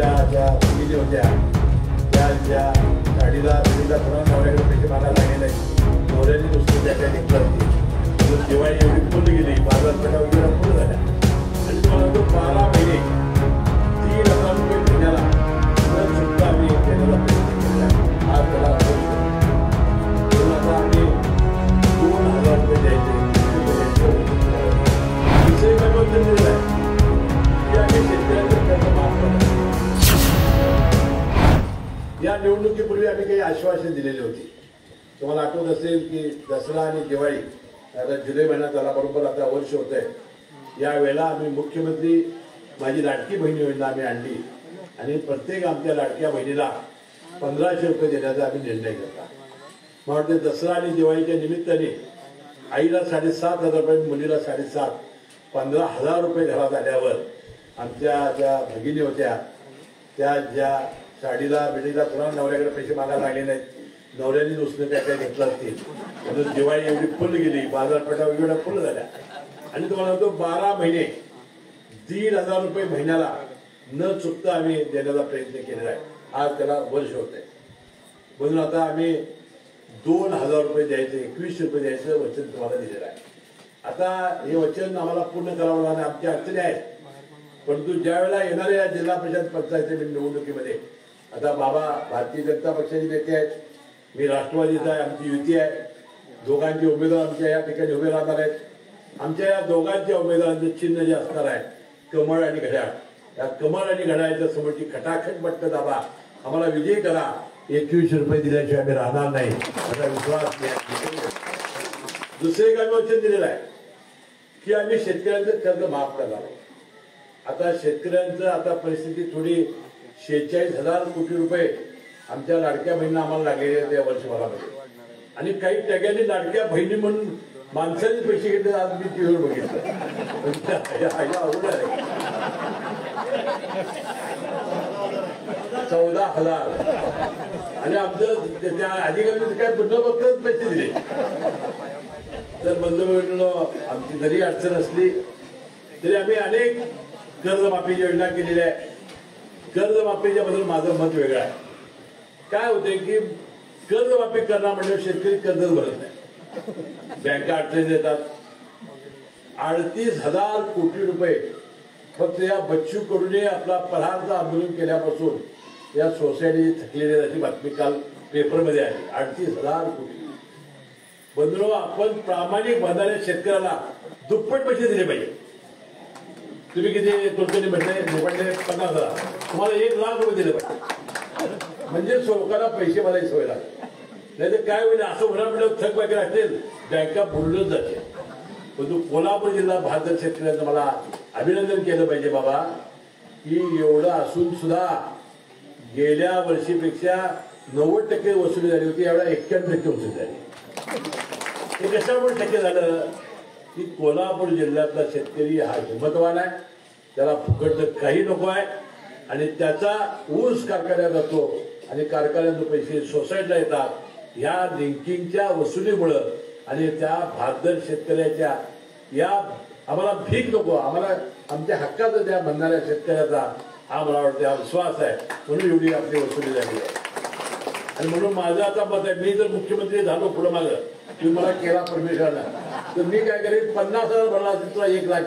आमच्या ज्या मुली होत्या त्या साडीला मुलीला पुन्हा नवऱ्याकडे पैसे मागायला लागले नाही, नवऱ्याने नुसतं त्या काही घेतलं. दिवाळी एवढी फुल गेली, बाजारपेठा वगैरे फुल झाल्या आणि तुम्हाला तो 12 महिने 3,000 रुपये महिन्याला न चुकता आम्ही देण्याचा प्रयत्न केला. आज त्याला आता आम्ही 2,000 रुपये द्यायचे. विषय काय बद्दल दिलेला आहे की आम्ही शेतकऱ्यांचं कर्ज माफ करतो. या निवडणुकीपूर्वी आम्ही काही आश्वासन दिलेली होती. तुम्हाला आठवत असेल की दसरा आणि दिवाळी आता जुलै महिन्यात झाला, बरोबर आता वर्ष होत आहे. यावेळेला आम्ही मुख्यमंत्री माझी लाडकी बहिणी योजना आम्ही आणली आणि प्रत्येक आमच्या लाडक्या बहिणीला 1,500 रुपये देण्याचा आम्ही निर्णय घेतला. मला वाटतं दसरा आणि दिवाळीच्या निमित्ताने आईला 7,500 रुपये, मुलीला 7,500, 15,000 रुपये घरात आल्यावर आमच्या ज्या भगिनी होत्या त्या ज्या साडीला बिडीला पुन्हा नवऱ्याकडे पैसे मागायला लागले नाहीत, नवऱ्याने नुसतं काय काय घेतलं असतील. म्हणून दिवाळी एवढी फुल गेली, बाजारपेठा एवढ्या फुल झाल्या आणि तुम्हाला तो 12 महिने 3,000 रुपये महिन्याला न चुकता आम्ही देण्याचा प्रयत्न केलेला आहे. आज त्याला वर्ष होत आहे. म्हणून आता आम्ही 2,000 रुपये द्यायचे, 21 रुपये द्यायचं वचन तुम्हाला दिलेलं आहे. आता हे वचन आम्हाला पूर्ण करावं लागणार. आमच्या अडचणी आहेत, परंतु ज्या वेळेला येणाऱ्या जिल्हा परिषद पंचायत निवडणुकीमध्ये आता बाबा भारतीय जनता पक्षाचे नेते आहेत, मी राष्ट्रवादीचा आहे, आमची युती आहे. दोघांचे उमेदवार आमच्या या ठिकाणी उभे राहणार आहेत. आमच्या या दोघांच्या उमेदवारांचं चिन्ह जे असणार आहे कमळ आणि घड्याळ. या कमळ आणि घड्याळाच्या समोरची खटाखट बटन दाबा, आम्हाला विजयी करा. 21 रुपये दिल्याशिवाय आम्ही राहणार नाही असा विश्वास. दुसरे एक आम्ही वचन दिलेलं आहे की आम्ही शेतकऱ्यांचं कर्ज माफ करणार. आता शेतकऱ्यांचं आता परिस्थिती थोडी 46,000 कोटी रुपये आमच्या लाडक्या बहिणींना आम्हाला लागलेले आहेत या वर्षभरामध्ये. आणि काही टक्क्यांनी लाडक्या बहिणी म्हणून माणसांनी पैसे घेतले. आज मी टीव्हीवर बघितलं. 14,000 आणि आमचं त्या अधिकाऱ्यांनी काय न बघताच पैसे दिले. तर बंधू आमची जरी अडचण असली तरी आम्ही अनेक कर्जमाफीची योजना केलेली आहे. कर्जमाफीच्या बद्दल माझं मत वेगळं आहे. काय होते की कर्जमाफी करणार म्हणजे शेतकरी कर्जच भरत नाही, बँका अडचणी देतात. 38,000 कोटी रुपये फक्त या बच्चू कडूने आपला परारचं आंदोलन केल्यापासून या सोसायटी थकलेली अशी बातमी काल पेपरमध्ये आली. 38,000 कोटी. बंधू, आपण प्रामाणिक बनणाऱ्या शेतकऱ्याला दुप्पट पैसे दिले पाहिजे. तुम्ही किती तुमच्याने म्हटले 50,000, तुम्हाला 1,00,000 रुपये दिले पाहिजे. म्हणजे लोकांना पैसे भरायची सवय लागते. नाही तर काय होईल, असं होणार म्हणजे थक वगैरे असेल, बँका बुडूनच जाते. परंतु कोल्हापूर जिल्हा भारत शेतकऱ्यांचं मला अभिनंदन केलं पाहिजे बाबा की एवढं असून सुद्धा गेल्या वर्षीपेक्षा 90% वसुली झाली होती, यावेळेला 91% वसुली झाली. हे कशामुळे शक्य झालं की कोल्हापूर जिल्ह्यातला शेतकरी हा हिंमतवान आहे, त्याला फुकट काही नको आहे आणि त्याचा ऊस कारखान्यात जातो आणि कारखान्यातून पैसे सोसायटीला येतात. ह्या लिंकिंगच्या वसुलीमुळं आणि त्या भारत शेतकऱ्याच्या या आम्हाला भीक नको, आम्हाला आमच्या हक्काचं द्या म्हणणाऱ्या शेतकऱ्याचा हा मला वाटतं हा विश्वास आहे. म्हणून एवढी आपली वसुली झाली आहे. आणि म्हणून माझं आता मत आहे, मी जर मुख्यमंत्री झालो पुढं मागं, तुम्ही मला केला परमेश्वराला, तर मी काय करेन 50,000 भरला तुला 1,00,000